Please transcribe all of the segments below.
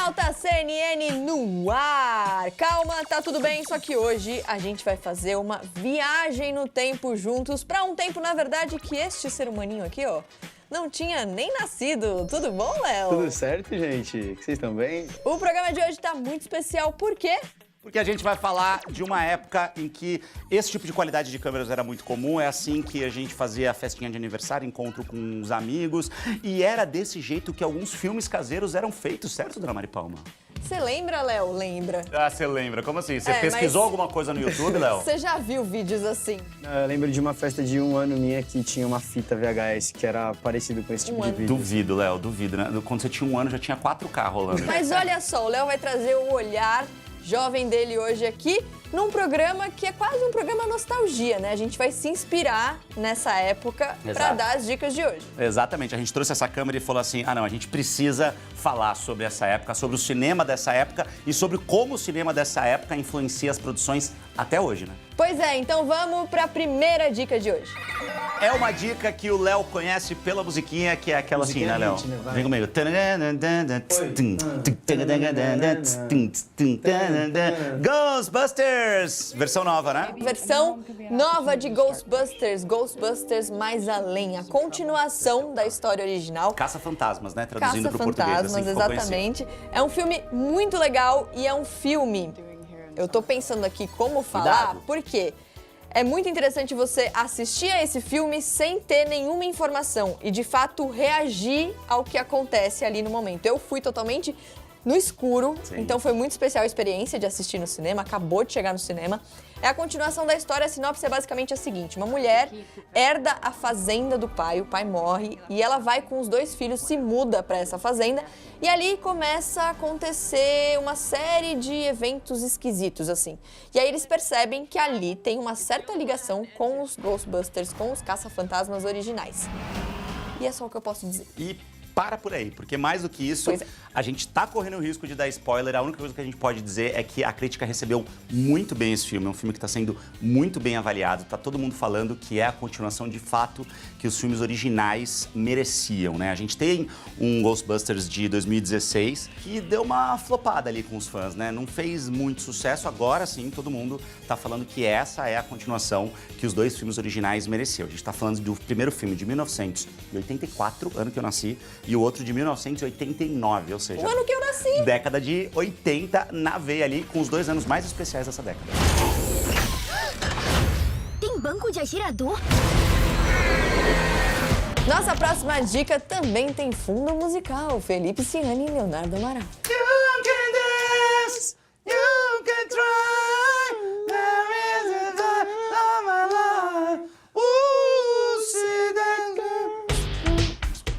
Pauta CNN no ar! Calma, tá tudo bem, só que hoje a gente vai fazer uma viagem no tempo juntos pra um tempo, na verdade, que este ser humaninho aqui, ó, não tinha nem nascido. Tudo bom, Léo? Tudo certo, gente? Vocês estão bem? O programa de hoje tá muito especial, por quê? Porque a gente vai falar de uma época em que esse tipo de qualidade de câmeras era muito comum. É assim que a gente fazia a festinha de aniversário, encontro com os amigos. E era desse jeito que alguns filmes caseiros eram feitos, certo, dona Mari Palma? Você lembra, Léo? Lembra? Ah, você lembra? Como assim? Você É, pesquisou mas- alguma coisa no YouTube, Léo? Você já viu vídeos assim? Eu lembro de uma festa de 1 ano minha que tinha uma fita VHS que era parecido com esse tipo de vídeo. Duvido, Léo, duvido, né? Quando você tinha 1 ano, já tinha 4K rolando. Mas olha só, o Léo vai trazer o olhar jovem dele hoje aqui num programa que é quase um programa nostalgia, né? A gente vai se inspirar nessa época para Exato. dar as dicas de hoje. Exatamente, a gente trouxe essa câmera e falou assim, não, a gente precisa falar sobre essa época, sobre o cinema dessa época e sobre como o cinema dessa época influencia as produções até hoje, né? Pois é, então vamos para a primeira dica de hoje. É uma dica que o Léo conhece pela musiquinha, que é aquela assim, né, Léo? hit, né? Vai. Vem comigo. Ghostbusters! Versão nova, né? Versão nova de Ghostbusters, Ghostbusters Mais Além, a continuação da história original. Caça-fantasmas, né? Traduzindo pro português. Caça-fantasmas, Assim ficou exatamente. É um filme muito legal e é um filme... Eu tô pensando aqui como falar, Cuidado. porque é muito interessante você assistir a esse filme sem ter nenhuma informação e, de fato, reagir ao que acontece ali no momento. Eu fui totalmente no escuro, Sim. então foi muito especial a experiência de assistir no cinema, acabou de chegar no cinema. É a continuação da história, a sinopse é basicamente a seguinte: uma mulher herda a fazenda do pai, o pai morre e ela vai com os 2 filhos, se muda para essa fazenda e ali começa a acontecer uma série de eventos esquisitos, assim. E aí eles percebem que ali tem uma certa ligação com os Ghostbusters, com os caça-fantasmas originais. E é só o que eu posso dizer. E para por aí, porque mais do que isso, Pois é. a gente tá correndo o risco de dar spoiler. A única coisa que a gente pode dizer é que a crítica recebeu muito bem esse filme. É um filme que tá sendo muito bem avaliado. Tá todo mundo falando que é a continuação de fato que os filmes originais mereciam, né? A gente tem um Ghostbusters de 2016 que deu uma flopada ali com os fãs, né? Não fez muito sucesso. Agora sim, todo mundo tá falando que essa é a continuação que os 2 filmes originais mereciam. A gente tá falando do primeiro filme de 1984, ano que eu nasci, e o outro de 1989, ou seja, O ano que eu nasci! década de 80 na veia ali, com os 2 anos mais especiais dessa década. Tem banco de atirador? Nossa próxima dica também tem fundo musical. Felipe Ciani e Leonardo Amaral. You can dance, you can try, there is a light of my life. See that.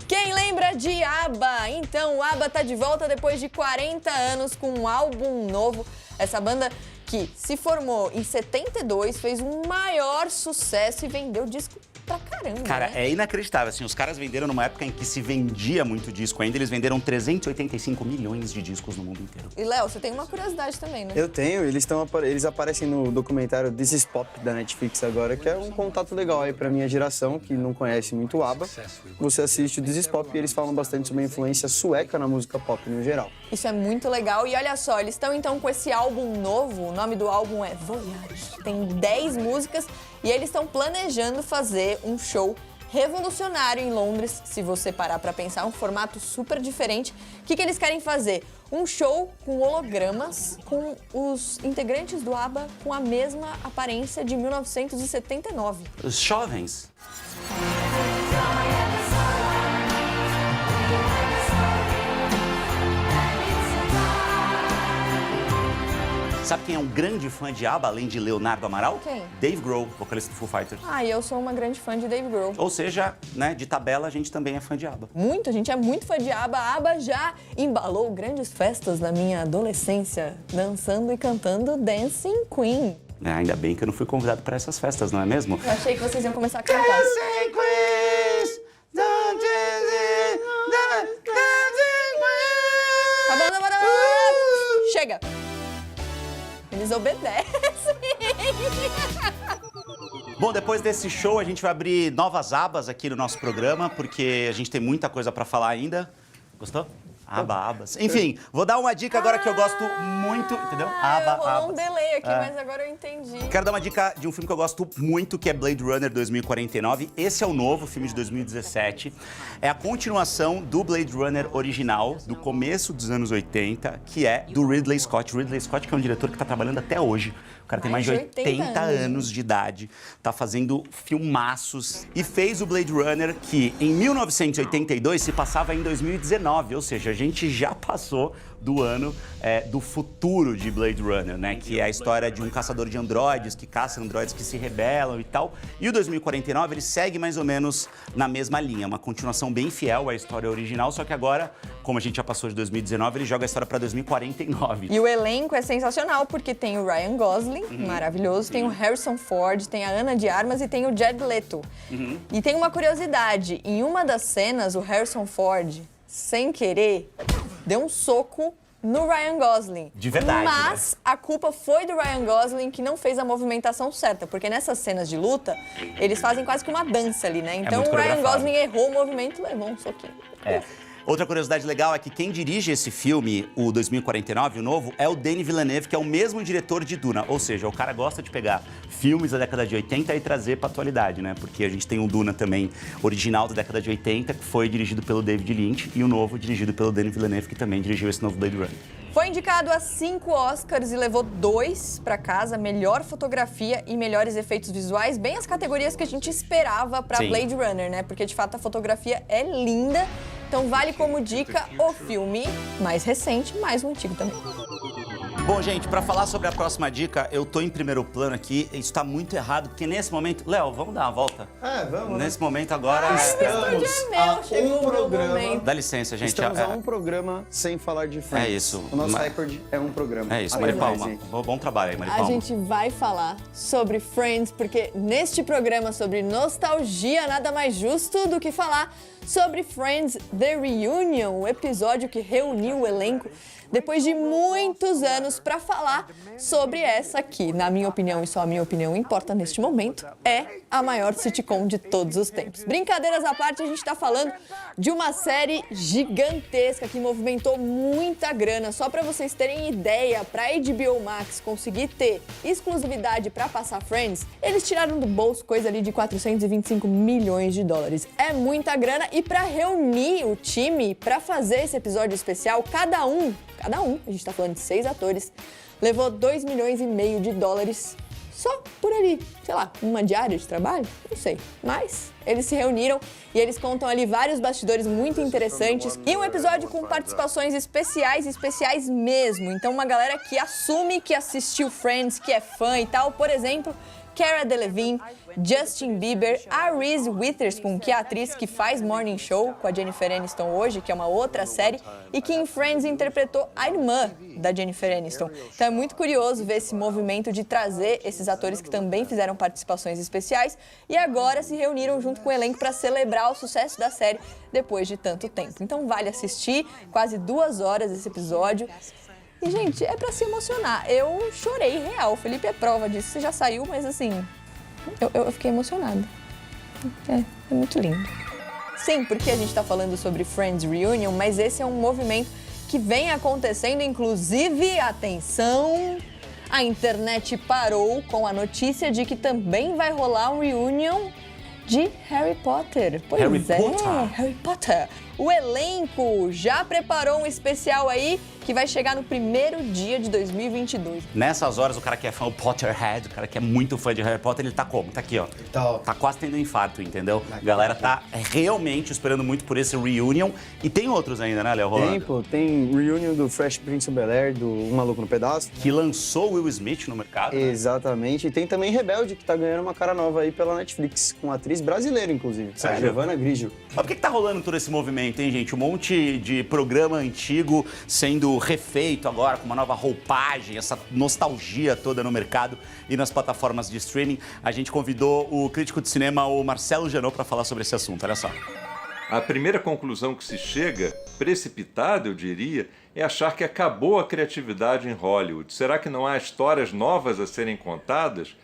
Quem lembra de ABBA? Então, o ABBA tá de volta depois de 40 anos com um álbum novo. Essa banda que se formou em 72, fez um maior sucesso e vendeu disco pra caramba, Cara, né? é inacreditável, assim, os caras venderam numa época em que se vendia muito disco ainda, eles venderam 385 milhões de discos no mundo inteiro. E, Léo, você tem uma curiosidade também, né? Eu tenho, eles aparecem no documentário This Is Pop da Netflix agora, que é um contato legal aí pra minha geração, que não conhece muito o ABBA. Você assiste o This Is Pop e eles falam bastante sobre a influência sueca na música pop no geral. Isso é muito legal. E olha só, eles estão então com esse álbum novo. O nome do álbum é Voyage. Tem 10 músicas e eles estão planejando fazer um show revolucionário em Londres. Se você parar pra pensar, é um formato super diferente. O que eles querem fazer? Um show com hologramas, com os integrantes do ABBA com a mesma aparência de 1979. Os jovens. Sabe quem é um grande fã de ABBA, além de Leonardo Amaral? Quem? Dave Grohl, vocalista do Foo Fighters. Ah, e eu sou uma grande fã de Dave Grohl. Ou seja, né, de tabela, a gente também é fã de ABBA. Muito, a gente é muito fã de ABBA. A ABBA já embalou grandes festas na minha adolescência, dançando e cantando Dancing Queen. É, ainda bem que eu não fui convidado para essas festas, não é mesmo? Eu achei que vocês iam começar a cantar. Dancing Queens, don't you see, dancing Tá bom, tá bom, tá bom. Chega! Eles obedecem. Bom, depois desse show, a gente vai abrir novas abas aqui no nosso programa, porque a gente tem muita coisa para falar ainda. Gostou? Aba-abas. Enfim, vou dar uma dica agora que eu gosto muito, entendeu? Rolou um delay aqui, mas agora eu entendi. Quero dar uma dica de um filme que eu gosto muito, que é Blade Runner 2049. Esse é o novo filme de 2017. É a continuação do Blade Runner original, do começo dos anos 80, que é do Ridley Scott. Ridley Scott, que é um diretor que está trabalhando até hoje. O cara tem mais de 80 anos de idade, tá fazendo filmaços e fez o Blade Runner, que em 1982 se passava em 2019, ou seja, a gente já passou do ano do futuro de Blade Runner, né? Que é a história de um caçador de androides, que caça androides que se rebelam e tal. E o 2049, ele segue mais ou menos na mesma linha, uma continuação bem fiel à história original, só que agora, como a gente já passou de 2019, ele joga a história para 2049. E o elenco é sensacional, porque tem o Ryan Gosling, maravilhoso, tem o Harrison Ford, tem a Ana de Armas e tem o Jared Leto. E tem uma curiosidade, em uma das cenas, o Harrison Ford, sem querer, deu um soco no Ryan Gosling. De verdade, Mas a culpa foi do Ryan Gosling, que não fez a movimentação certa, porque nessas cenas de luta, eles fazem quase que uma dança ali, né? Então muito o Ryan coreografado. Gosling errou o movimento e levou um soquinho. Outra curiosidade legal é que quem dirige esse filme, o 2049, o novo, é o Denis Villeneuve, que é o mesmo diretor de Duna. Ou seja, o cara gosta de pegar filmes da década de 80 e trazer pra atualidade, né? Porque a gente tem um Duna também original da década de 80, que foi dirigido pelo David Lynch, e o novo dirigido pelo Denis Villeneuve, que também dirigiu esse novo Blade Runner. Foi indicado a 5 Oscars e levou 2 para casa, melhor fotografia e melhores efeitos visuais, bem as categorias que a gente esperava para Sim. Blade Runner, né? Porque de fato a fotografia é linda, então vale como dica o filme mais recente, mais o antigo também. Bom, gente, pra falar sobre a próxima dica, eu tô em primeiro plano aqui, isso tá muito errado, porque nesse momento... Léo, vamos dar uma volta? Vamos. Nesse momento agora... Chegou o meu programa. momento. Dá licença, gente. Estamos a um programa sem falar de Friends. É isso. O nosso recorde é um programa. É isso, Aliás, Maripalma. gente. Bom trabalho aí, A Maripalma. gente vai falar sobre Friends, porque neste programa sobre nostalgia, nada mais justo do que falar sobre Friends The Reunion, o episódio que reuniu o elenco depois de muitos anos para falar sobre essa que, na minha opinião, e só a minha opinião importa neste momento, é a maior sitcom de todos os tempos. Brincadeiras à parte, a gente tá falando de uma série gigantesca que movimentou muita grana. Só para vocês terem ideia, para HBO Max conseguir ter exclusividade para passar Friends, eles tiraram do bolso coisa ali de 425 milhões de dólares. É muita grana, e para reunir o time para fazer esse episódio especial, cada um, a gente tá falando de 6 atores, levou 2,5 milhões de dólares só por ali, sei lá, uma diária de trabalho? Não sei. Mas eles se reuniram e eles contam ali vários bastidores muito interessantes e um episódio com participações especiais mesmo. Então uma galera que assume que assistiu Friends, que é fã e tal. Por exemplo, Cara Delevingne, Justin Bieber, a Reese Witherspoon, que é a atriz que faz Morning Show com a Jennifer Aniston hoje, que é uma outra série, e que em Friends interpretou a irmã da Jennifer Aniston. Então é muito curioso ver esse movimento de trazer esses atores que também fizeram participações especiais e agora se reuniram junto com o elenco para celebrar o sucesso da série depois de tanto tempo. Então vale assistir, quase 2 horas esse episódio. E, gente, é pra se emocionar. Eu chorei real. O Felipe é prova disso. Você já saiu, mas assim, eu fiquei emocionada. É muito lindo. Sim, porque a gente tá falando sobre Friends Reunion, mas esse é um movimento que vem acontecendo, inclusive, atenção, a internet parou com a notícia de que também vai rolar um reunion de Harry Potter. Pois Harry é, Potter. Harry Potter. O elenco já preparou um especial aí que vai chegar no primeiro dia de 2022. Nessas horas, o cara que é fã, o Potterhead, o cara que é muito fã de Harry Potter, ele tá como? Tá aqui, ó. Tá quase tendo um infarto, entendeu? A galera tá realmente esperando muito por esse reunion. E tem outros ainda, né, Léo Rolando? Tem reunion do Fresh Prince of Bel-Air, do Um Maluco no Pedaço. Que lançou o Will Smith no mercado, né? Exatamente. E tem também Rebelde, que tá ganhando uma cara nova aí pela Netflix, com uma atriz brasileira, inclusive. Sério? A Giovanna Grigio. Mas por que tá rolando todo esse movimento, hein, gente? Um monte de programa antigo sendo refeito agora com uma nova roupagem, essa nostalgia toda no mercado e nas plataformas de streaming. A gente convidou o crítico de cinema, o Marcelo Janot, para falar sobre esse assunto. Olha só. A primeira conclusão que se chega, precipitada eu diria, é achar que acabou a criatividade em Hollywood. Será que não há histórias novas a serem contadas?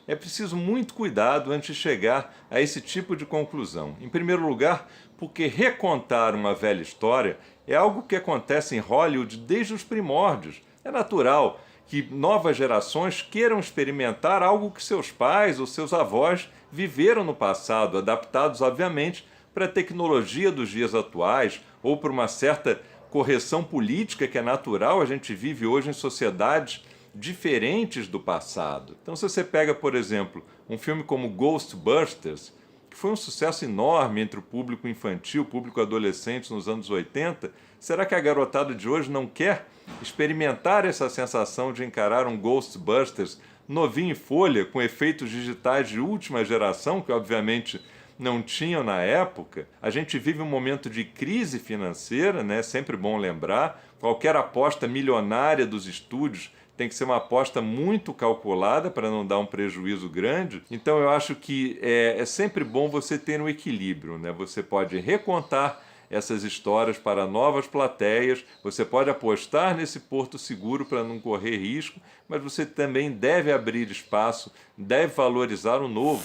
É preciso muito cuidado antes de chegar a esse tipo de conclusão. Em primeiro lugar, porque recontar uma velha história é algo que acontece em Hollywood desde os primórdios. É natural que novas gerações queiram experimentar algo que seus pais ou seus avós viveram no passado, adaptados, obviamente, para a tecnologia dos dias atuais ou para uma certa correção política que é natural. A gente vive hoje em sociedades diferentes do passado. Então, se você pega, por exemplo, um filme como Ghostbusters, que foi um sucesso enorme entre o público infantil, o público adolescente nos anos 80, será que a garotada de hoje não quer experimentar essa sensação de encarar um Ghostbusters novinho em folha, com efeitos digitais de última geração, que obviamente não tinham na época? A gente vive um momento de crise financeira, né? Sempre bom lembrar. Qualquer aposta milionária dos estúdios tem que ser uma aposta muito calculada para não dar um prejuízo grande. Então eu acho que é sempre bom você ter um equilíbrio, né? Você pode recontar essas histórias para novas plateias, você pode apostar nesse porto seguro para não correr risco, mas você também deve abrir espaço, deve valorizar o novo.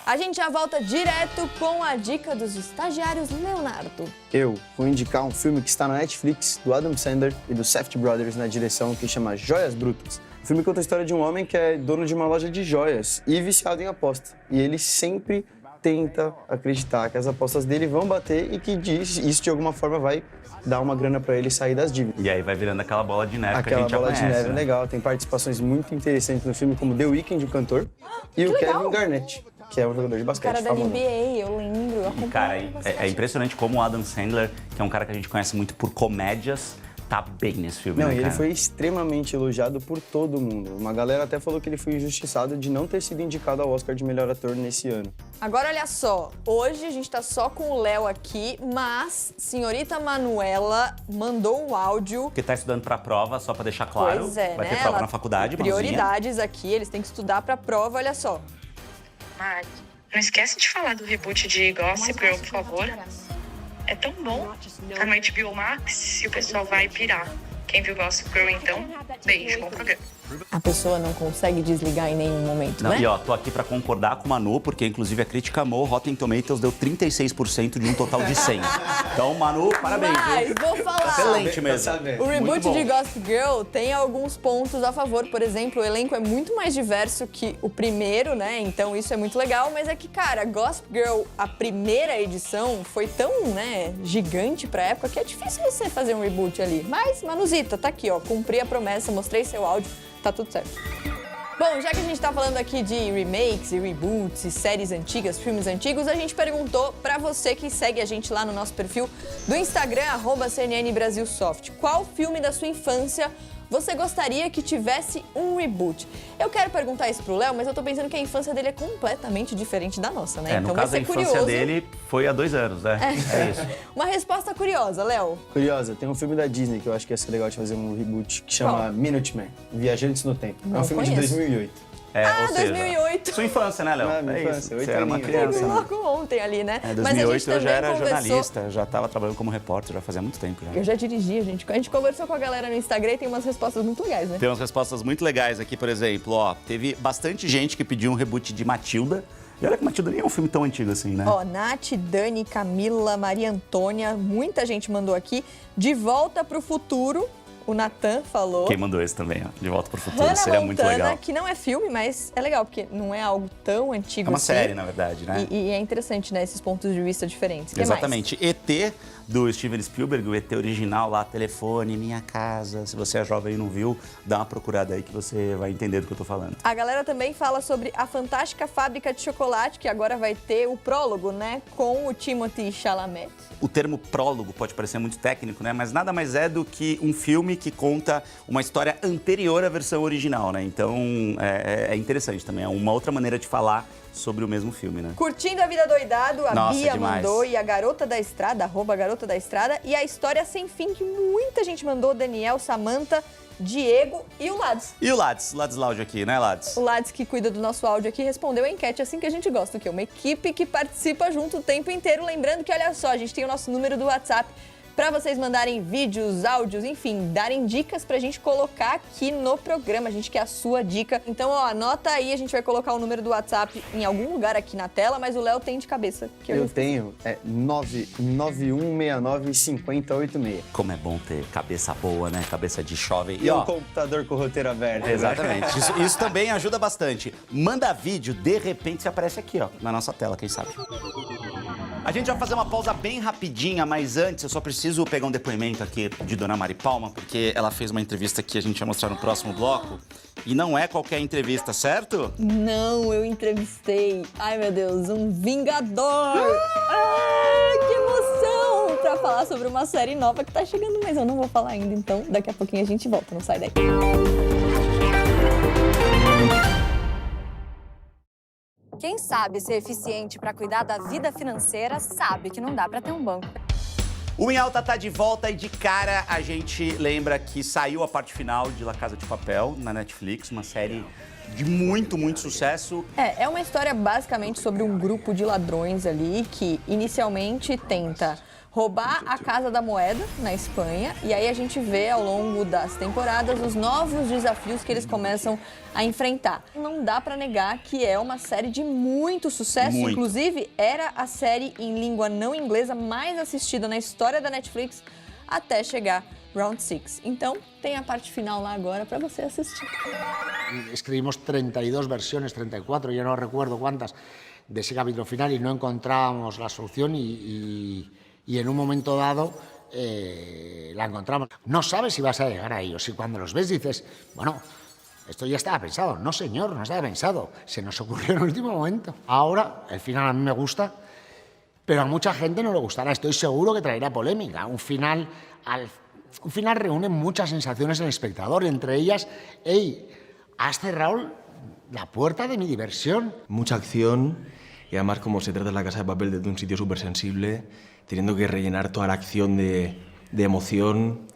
A gente já volta direto com a dica dos estagiários Leonardo. Eu vou indicar um filme que está na Netflix, do Adam Sandler e do Safdie Brothers na direção, que chama Joias Brutas. O filme conta a história de um homem que é dono de uma loja de joias e viciado em aposta. E ele sempre tenta acreditar que as apostas dele vão bater e que isso de alguma forma vai dar uma grana pra ele sair das dívidas. E aí vai virando aquela bola de neve que a Aquela gente já bola conhece, de neve né? legal, tem participações muito interessantes no filme, como The Weeknd, o cantor, e o Kevin Garnett, que é um jogador de basquete Cara da famoso. NBA, eu lembro, eu acompanho. Cara, é impressionante como o Adam Sandler, que é um cara que a gente conhece muito por comédias, tá bem nesse filme, Não, né, e ele cara? foi extremamente elogiado por todo mundo. Uma galera até falou que ele foi injustiçado de não ter sido indicado ao Oscar de melhor ator nesse ano. Agora, olha só, hoje a gente tá só com o Léo aqui, mas senhorita Manuela mandou um áudio. Porque tá estudando pra prova, só pra deixar claro. Pois é, vai né? ter prova Ela- na faculdade, Manuzinha. Prioridades aqui, eles têm que estudar pra prova, olha só. Mari, não esquece de falar do reboot de Gossip Girl, por favor. É tão bom. Tá no HBO Max e o pessoal vai pirar. Quem viu Gossip Girl, então, beijo, bom programa. A pessoa não consegue desligar em nenhum momento, Não, né? e ó, tô aqui pra concordar com o Manu, porque inclusive a crítica amou, Rotten Tomatoes deu 36% de um total de 100. Então, Manu, parabéns. Mas, viu? vou falar. Excelente mesmo. O Muito reboot bom. de Gossip Girl tem alguns pontos a favor. Por exemplo, o elenco é muito mais diverso que o primeiro, né? Então isso é muito legal. Mas é que, cara, Gossip Girl, a primeira edição, foi tão, né, gigante pra época que é difícil você fazer um reboot ali. Mas, Manuzita, tá aqui, ó. Cumpri a promessa, mostrei seu áudio, tá tudo certo. Bom, já que a gente tá falando aqui de remakes e reboots e séries antigas, filmes antigos, a gente perguntou pra você que segue a gente lá no nosso perfil do Instagram, @CNNBrasilSoft. Qual filme da sua infância você gostaria que tivesse um reboot? Eu quero perguntar isso pro Léo, mas eu tô pensando que a infância dele é completamente diferente da nossa, né? No então caso, vai a ser infância curioso. dele foi há 2 anos, né? É isso. Uma resposta curiosa, Léo. Curiosa, tem um filme da Disney que eu acho que ia ser legal de fazer um reboot, que chama Qual? Minutemen, Viajantes no Tempo. É Não um filme de conheço. 2008. Ou seja, 2008. Sua infância, né, Léo? Minha infância, isso. 8 Você era uma aninhos. criança, né? Logo ontem ali, né? Em Mas a gente 2008 eu já também era conversou. jornalista, já estava trabalhando como repórter, já fazia muito tempo. Já. Eu já dirigi, a gente conversou com a galera no Instagram e tem umas respostas muito legais, né? Tem umas respostas muito legais aqui, por exemplo, ó, teve bastante gente que pediu um reboot de Matilda. E olha que Matilda nem é um filme tão antigo assim, né? Ó, Nath, Dani, Camila, Maria Antônia, muita gente mandou aqui. De Volta pro Futuro, o Natan falou. Quem mandou esse também, ó, De Volta pro Futuro, Hannah seria muito Montana, legal. que não é filme, mas é legal, porque não é algo tão antigo É uma assim. série, na verdade, né? E é interessante, né, esses pontos de vista diferentes. Que Exatamente. ET, do Steven Spielberg, o ET original lá, telefone, minha casa. Se você é jovem e não viu, dá uma procurada aí que você vai entender do que eu tô falando. A galera também fala sobre a Fantástica Fábrica de Chocolate, que agora vai ter o prólogo, né, com o Timothée Chalamet. O termo prólogo pode parecer muito técnico, né? Mas nada mais é do que um filme que conta uma história anterior à versão original, né? Então é interessante também, é uma outra maneira de falar sobre o mesmo filme, né? Curtindo a Vida Doidado, a Nossa, Bia demais. mandou, e a Garota da Estrada, @Garota da Estrada, e a História Sem Fim, que muita gente mandou, Daniel, Samantha, Diego e o Lads. E o Ladisláudio aqui, né, Lads? O Lads, que cuida do nosso áudio aqui, respondeu a enquete assim que a gente gosta, que é uma equipe que participa junto o tempo inteiro. Lembrando que, olha só, a gente tem o nosso número do WhatsApp, para vocês mandarem vídeos, áudios, enfim, darem dicas pra gente colocar aqui no programa. A gente quer a sua dica. Então, ó, anota aí, a gente vai colocar o número do WhatsApp em algum lugar aqui na tela, mas o Léo tem de cabeça. Que eu tenho, 991695086. Como é bom ter cabeça boa, né? Cabeça de jovem. E um computador com o roteiro aberto. Exatamente. Isso também ajuda bastante. Manda vídeo, de repente você aparece aqui, ó, na nossa tela, quem sabe. A gente vai fazer uma pausa bem rapidinha, mas antes eu só preciso pegar um depoimento aqui de Dona Mari Palma, porque ela fez uma entrevista que a gente vai mostrar no próximo bloco. E não é qualquer entrevista, certo? Não, eu entrevistei, ai meu Deus, um Vingador! Que emoção! Pra falar sobre uma série nova que tá chegando, mas eu não vou falar ainda, então daqui a pouquinho a gente volta, não sai daí. Quem sabe ser eficiente para cuidar da vida financeira sabe que não dá para ter um banco. O Em Alta tá de volta e de cara a gente lembra que saiu a parte final de La Casa de Papel na Netflix, uma série de muito, muito sucesso. É uma história basicamente sobre um grupo de ladrões ali que inicialmente tenta roubar a Casa da Moeda na Espanha, e aí a gente vê ao longo das temporadas os novos desafios que eles começam a enfrentar. Não dá pra negar que é uma série de muito sucesso, inclusive era a série em língua não inglesa mais assistida na história da Netflix até chegar Round 6. Então, tem a parte final lá agora para você assistir. Escribimos 32 versiones, 34, yo no recuerdo cuántas, de ese capítulo final y no encontrábamos la solución y en un momento dado la encontramos. No sabes si vas a llegar a ellos y cuando los ves dices, bueno, esto ya estaba pensado. No, señor, no estaba pensado. Se nos ocurrió en el último momento. Ahora, el final a mí me gusta, pero a mucha gente no le gustará. Estoy seguro que traerá polémica. Un final reúne muchas sensaciones en el espectador, entre ellas, hey, has cerrado la puerta de mi diversión. Mucha acción y además como se trata de La Casa de Papel desde un sitio súper sensible, teniendo que rellenar toda la acción de emoción,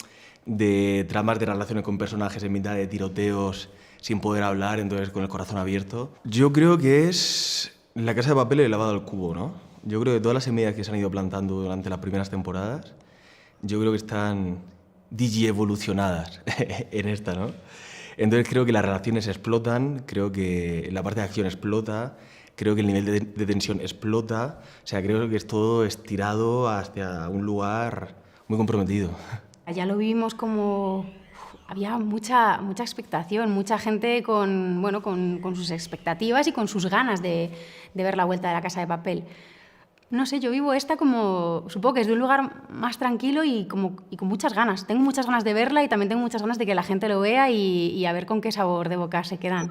de tramas de relaciones con personajes en mitad de tiroteos sin poder hablar, entonces con el corazón abierto. Yo creo que es La Casa de Papel elevado al cubo, ¿no? Yo creo que todas las semillas que se han ido plantando durante las primeras temporadas, yo creo que están digievolucionadas en esta, ¿no? Entonces creo que las relaciones explotan, creo que la parte de acción explota, creo que el nivel de tensión explota, o sea, creo que es todo estirado hacia un lugar muy comprometido. Ya lo vivimos como... Había mucha expectación, mucha gente con sus expectativas y con sus ganas de ver la vuelta de La Casa de Papel. No sé, yo vivo esta como, supongo que es de un lugar más tranquilo y con muchas ganas. Tengo muchas ganas de verla y también tengo muchas ganas de que la gente lo vea y a ver con qué sabor de boca se quedan.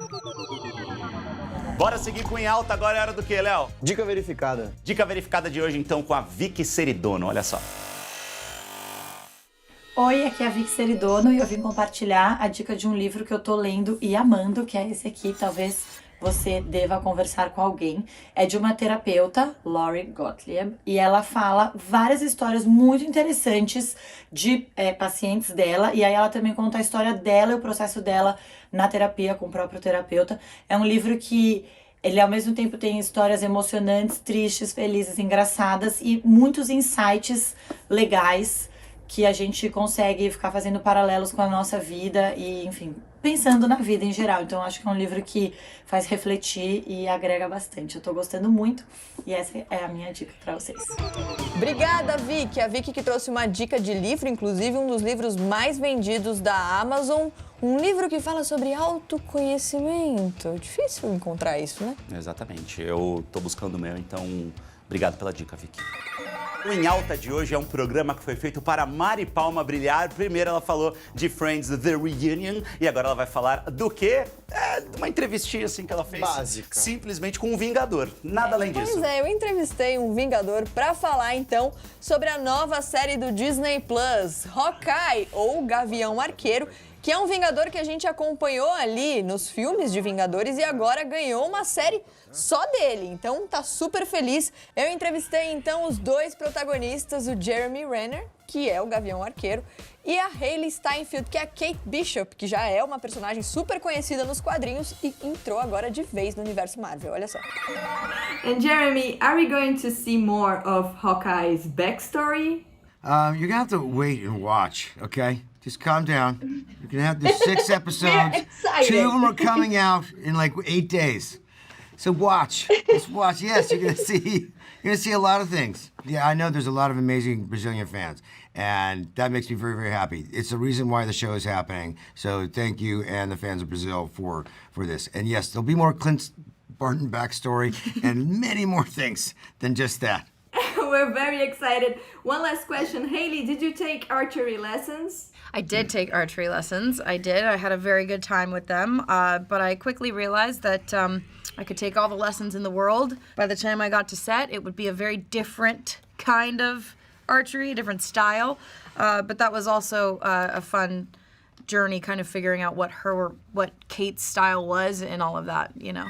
Bora seguir com Em Alta, agora é hora do quê, Léo? Dica verificada. Dica verificada de hoje, então, com a Vicky Seridono, olha só. Oi, aqui é a Vicky Seridono e eu vim compartilhar a dica de um livro que eu tô lendo e amando, que é esse aqui, talvez você deva conversar com alguém. É de uma terapeuta, Lori Gottlieb, e ela fala várias histórias muito interessantes de pacientes dela, e aí ela também conta a história dela e o processo dela na terapia com o próprio terapeuta. É um livro que ele ao mesmo tempo tem histórias emocionantes, tristes, felizes, engraçadas e muitos insights legais que a gente consegue ficar fazendo paralelos com a nossa vida e, enfim, pensando na vida em geral. Então, acho que é um livro que faz refletir e agrega bastante. Eu tô gostando muito e essa é a minha dica para vocês. Obrigada, Vicky. A Vicky que trouxe uma dica de livro, inclusive um dos livros mais vendidos da Amazon. Um livro que fala sobre autoconhecimento. Difícil encontrar isso, né? Exatamente. Eu tô buscando o meu, então obrigado pela dica, Vicky. O Em Alta de hoje é um programa que foi feito para Mari Palma brilhar. Primeiro ela falou de Friends The Reunion e agora ela vai falar do quê? De uma entrevistinha assim que ela fez. Básica. Simplesmente com um Vingador. Nada além disso. Pois é, eu entrevistei um Vingador para falar então sobre a nova série do Disney Plus, Hawkeye, ou Gavião Arqueiro, que é um Vingador que a gente acompanhou ali nos filmes de Vingadores e agora ganhou uma série só dele. Então tá super feliz. Eu entrevistei então os dois protagonistas, o Jeremy Renner, que é o Gavião Arqueiro, e a Hailey Steinfeld, que é a Kate Bishop, que já é uma personagem super conhecida nos quadrinhos e entrou agora de vez no universo Marvel. Olha só. And Jeremy, are we going to see more of Hawkeye's backstory? You're gonna have to wait and watch, okay? Just calm down. You're gonna have the 6 episodes. 2 of them are coming out in like 8 days. So watch. Just watch. Yes, you're gonna see a lot of things. Yeah, I know there's a lot of amazing Brazilian fans, and that makes me very, very happy. It's the reason why the show is happening. So thank you and the fans of Brazil for this. And yes, there'll be more Clint Barton backstory and many more things than just that. We're very excited. One last question. Hailey, did you take archery lessons? I did take archery lessons. I did. I had a very good time with them. But I quickly realized that I could take all the lessons in the world. By the time I got to set, it would be a very different kind of archery, a different style. But that was also a fun journey, kind of figuring out what Kate's style was and all of that, you know.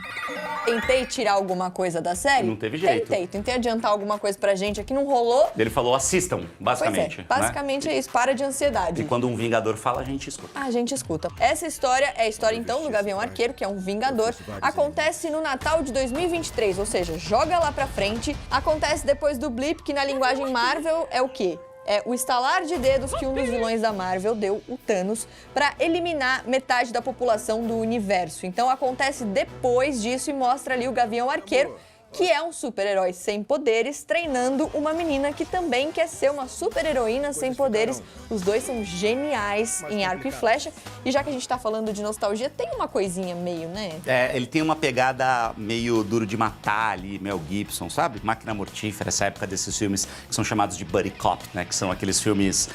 Tentei tirar alguma coisa da série? Não teve jeito. Tentei adiantar alguma coisa pra gente aqui, não rolou. Ele falou, assistam, basicamente. Pois é, basicamente é isso, para de ansiedade. E quando um Vingador fala, a gente escuta. A gente escuta. Essa história é a história, então, do Gavião Arqueiro, que é um Vingador. Acontece no Natal de 2023, ou seja, joga lá pra frente. Acontece depois do blip, que na linguagem Marvel é o quê? É o estalar de dedos que um dos vilões da Marvel deu, o Thanos, para eliminar metade da população do universo. Então acontece depois disso e mostra ali o Gavião Arqueiro, que é um super-herói sem poderes, treinando uma menina que também quer ser uma super-heroína sem poderes. Os dois são geniais em arco e flecha. E já que a gente tá falando de nostalgia, tem uma coisinha meio, né? Ele tem uma pegada meio Duro de Matar ali, Mel Gibson, sabe? Máquina Mortífera, essa época desses filmes que são chamados de buddy cop, né? Que são aqueles filmes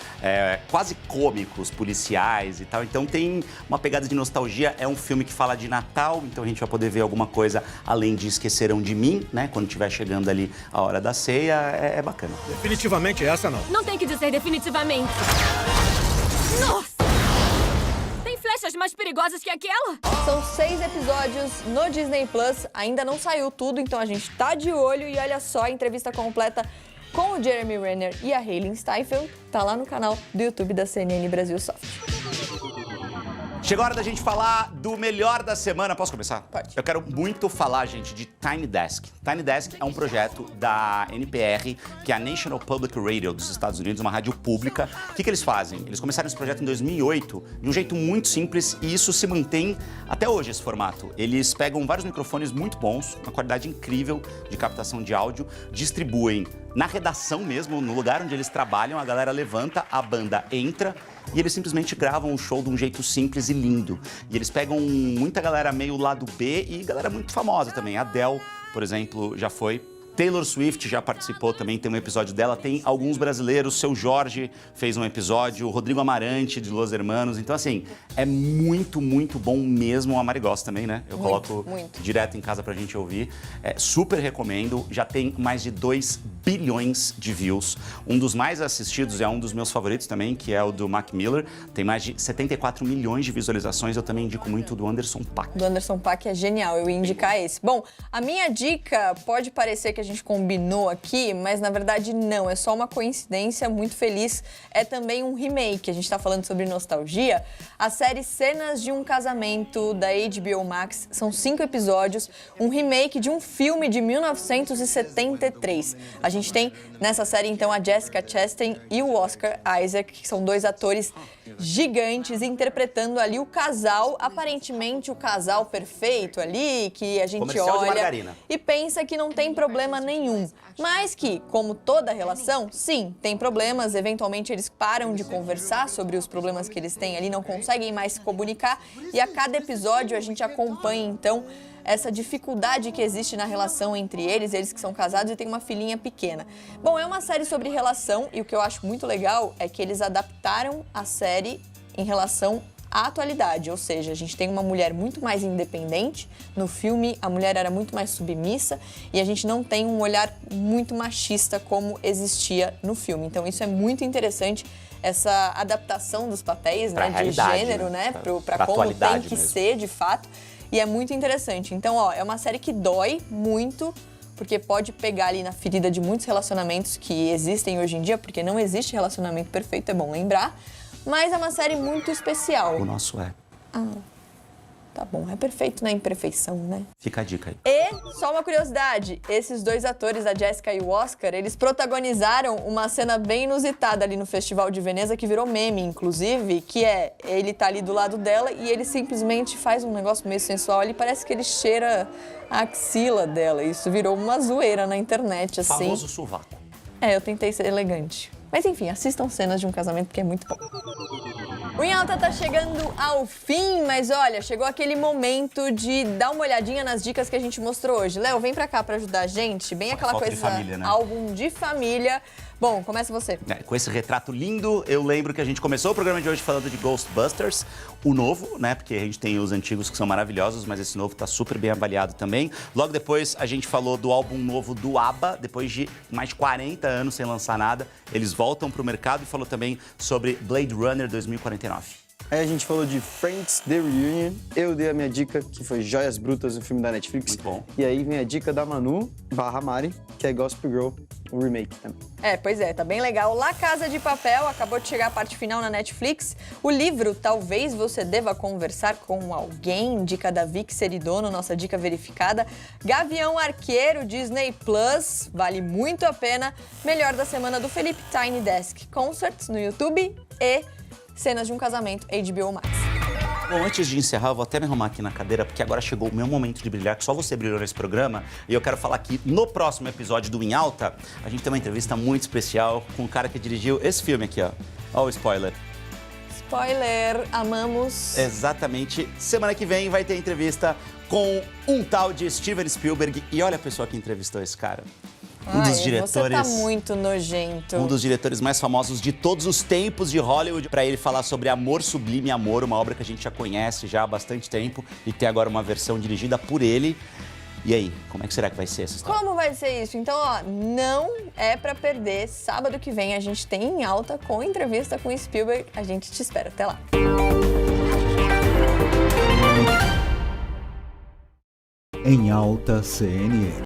quase cômicos, policiais e tal. Então tem uma pegada de nostalgia. É um filme que fala de Natal, então a gente vai poder ver alguma coisa além de Esqueceram de Mim, né? Quando estiver chegando ali a hora da ceia, é bacana. Definitivamente essa não. Não tem que dizer definitivamente. Nossa! Tem flechas mais perigosas que aquela? São 6 episódios no Disney Plus. Ainda não saiu tudo, então a gente tá de olho. E olha só, a entrevista completa com o Jeremy Renner e a Hailee Steinfeld tá lá no canal do YouTube da CNN Brasil Soft. Chegou a hora da gente falar do melhor da semana. Posso começar? Pode. Eu quero muito falar, gente, de Tiny Desk. Tiny Desk é um projeto da NPR, que é a National Public Radio dos Estados Unidos, uma rádio pública. O que eles fazem? Eles começaram esse projeto em 2008, de um jeito muito simples, e isso se mantém até hoje, esse formato. Eles pegam vários microfones muito bons, uma qualidade incrível de captação de áudio, distribuem na redação mesmo, no lugar onde eles trabalham, a galera levanta, a banda entra, e eles simplesmente gravam o show de um jeito simples e lindo. E eles pegam muita galera meio lado B e galera muito famosa também. A Adele, por exemplo, já foi. Taylor Swift já participou também, tem um episódio dela. Tem alguns brasileiros, Seu Jorge fez um episódio, o Rodrigo Amarante, de Los Hermanos. Então, assim, é muito, muito bom mesmo. A Mari gosta também, né? Eu coloco direto em casa pra gente ouvir. Super recomendo. Já tem mais de 2 bilhões de views. Um dos mais assistidos é um dos meus favoritos também, que é o do Mac Miller. Tem mais de 74 milhões de visualizações. Eu também indico muito do Anderson .Paak. Do Anderson .Paak é genial, eu ia indicar esse. Bom, a minha dica pode parecer que a gente combinou aqui, mas na verdade não, é só uma coincidência muito feliz. É também um remake, a gente tá falando sobre nostalgia. A série Cenas de um Casamento, da HBO Max, são 5 episódios, um remake de um filme de 1973. A gente tem nessa série, então, a Jessica Chastain e o Oscar Isaac, que são 2 atores gigantes, interpretando ali o casal, aparentemente o casal perfeito ali, que a gente Comercial olha e pensa que não tem problema nenhum. Mas que, como toda relação, sim, tem problemas, eventualmente eles param de conversar sobre os problemas que eles têm ali, não conseguem mais se comunicar, e a cada episódio a gente acompanha, então, essa dificuldade que existe na relação entre eles que são casados e têm uma filhinha pequena. Bom, é uma série sobre relação, e o que eu acho muito legal é que eles adaptaram a série em relação à atualidade, ou seja, a gente tem uma mulher muito mais independente. No filme, a mulher era muito mais submissa e a gente não tem um olhar muito machista como existia no filme. Então isso é muito interessante, essa adaptação dos papéis, né, de gênero, né, para como tem que ser de fato. E é muito interessante. Então, ó, é uma série que dói muito, porque pode pegar ali na ferida de muitos relacionamentos que existem hoje em dia, porque não existe relacionamento perfeito, é bom lembrar. Mas é uma série muito especial. O nosso é. Ah, tá bom. É perfeito na imperfeição, né? Fica a dica aí. E, só uma curiosidade, esses dois atores, a Jessica e o Oscar, eles protagonizaram uma cena bem inusitada ali no Festival de Veneza, que virou meme, inclusive, que é, ele tá ali do lado dela e ele simplesmente faz um negócio meio sensual, ele parece que ele cheira a axila dela. Isso virou uma zoeira na internet, assim. Famoso sovaco. Eu tentei ser elegante. Mas enfim, assistam cenas de um casamento que é muito bom. O Em Alta tá chegando ao fim, mas olha, chegou aquele momento de dar uma olhadinha nas dicas que a gente mostrou hoje. Léo, vem pra cá pra ajudar a gente. Bem aquela Foto de coisa, família, né? álbum de família. Bom, começa você. Com esse retrato lindo, eu lembro que a gente começou o programa de hoje falando de Ghostbusters, o novo, né? Porque a gente tem os antigos que são maravilhosos, mas esse novo tá super bem avaliado também. Logo depois, a gente falou do álbum novo do ABBA, depois de mais de 40 anos sem lançar nada. Eles voltam pro mercado e falou também sobre Blade Runner 2049. Aí a gente falou de Friends The Reunion. Eu dei a minha dica, que foi Joias Brutas, o filme da Netflix. Muito bom. E aí vem a dica da Manu / Mari, que é Gossip Girl, o remake também. Pois é, tá bem legal. La Casa de Papel, acabou de chegar a parte final na Netflix. O livro Talvez Você Deva Conversar com Alguém, dica da Vic Seridono, nossa dica verificada. Gavião Arqueiro, Disney Plus, vale muito a pena. Melhor da semana do Felipe, Tiny Desk Concerts no YouTube e Cenas de um Casamento, HBO Max. Bom, antes de encerrar, eu vou até me arrumar aqui na cadeira, porque agora chegou o meu momento de brilhar, que só você brilhou nesse programa. E eu quero falar que no próximo episódio do Em Alta, a gente tem uma entrevista muito especial com um cara que dirigiu esse filme aqui, ó. Ó o spoiler. Spoiler, amamos. Exatamente. Semana que vem vai ter entrevista com um tal de Steven Spielberg. E olha a pessoa que entrevistou esse cara. Um dos diretores. Você tá muito nojento. Um dos diretores mais famosos de todos os tempos de Hollywood, para ele falar sobre Amor Sublime Amor, uma obra que a gente já conhece já há bastante tempo e tem agora uma versão dirigida por ele. E aí, como é que será que vai ser essa história? Como vai ser isso? Então, ó, não é pra perder. Sábado que vem a gente tem Em Alta com entrevista com Spielberg. A gente te espera. Até lá. Em Alta CNN.